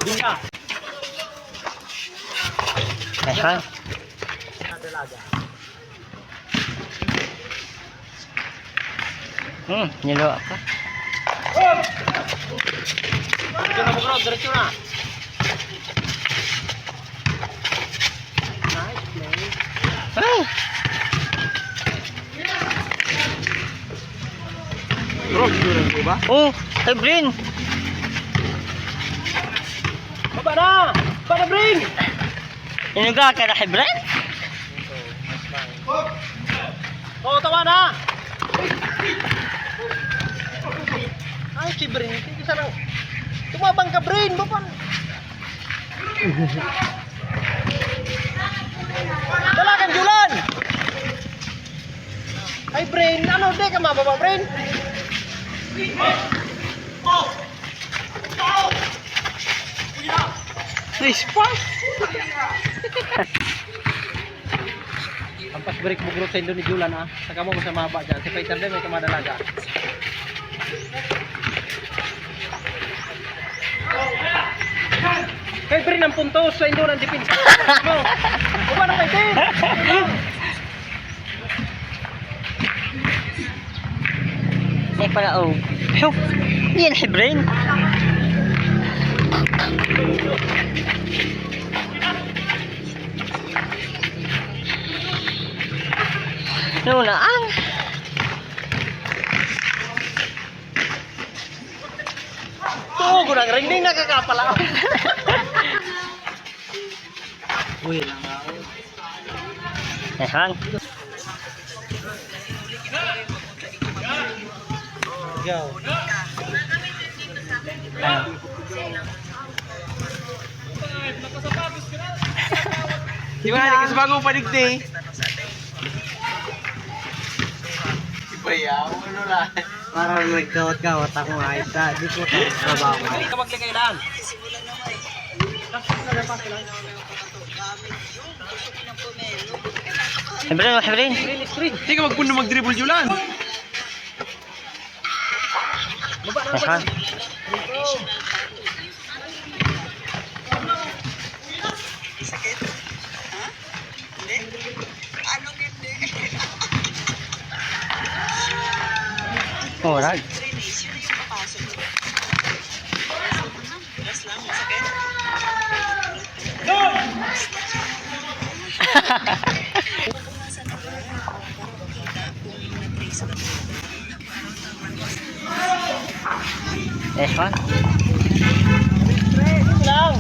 Ayan. Nilo ako. Diretso na bro, diretso na. Nice play. Ay! Bro, ginuran ko ba? Oh, ay Brin! Baba na! Baba na, Brin! Inuga ka na kay Brin? Oo, tawa na! Ay, si Brin, hindi sana. Tumabang ka, Brin! Baba na! Dalakan, Julan! Ay, Brin! Ano, di ka mababa, Brin? Nice pass! Ampas break mo growth sa Indo ni Julan, ha? Saka mo sa maba dyan. Si Fighter din may tumadalaga. Kay Brin ang puntos sa Indo ng depensa. Baba na Fighter! Ay pala, oh. Phew! Yan kay Brin! Nunaan! Tuh, gunang ring-ring nakakapala. Uy, lang ako. Ayan. Go. Di ba natin kasi bagong paligdi? Ibayaw, ano lang. Parang nagkawat-kawat ako nga isa. Di ko ito trabaho. Hindi ka magligailan. Ay Brin, ay Brin! Hindi ka magpuno mag-dribble, Julan. Baba na, baba Ayan. na. Oh, right. Ayan. Lang.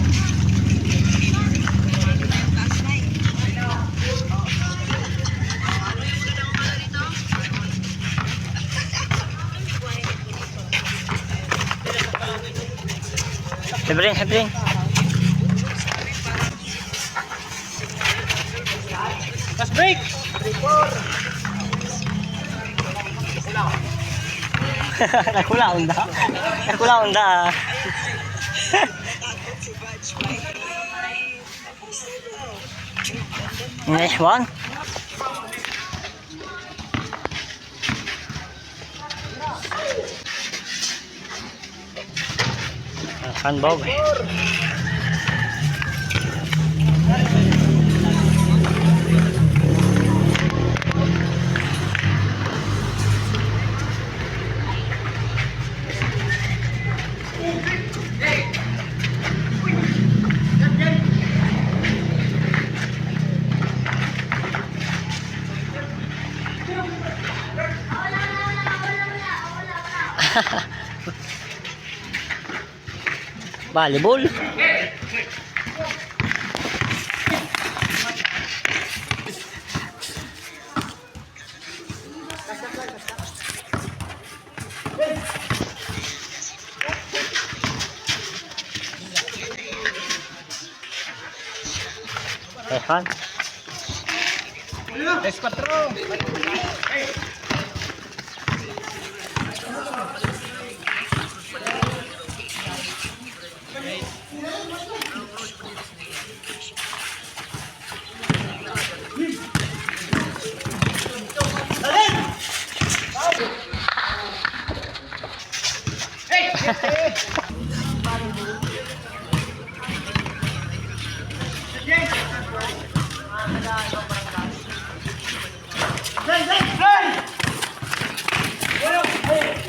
Ay Brin, ay Brin! Fast break. Nakulaon da. Nakulaon da. Nice one. Ayan, Bob. Volleyball. Ayan. S4. Brain! Brain! Brain!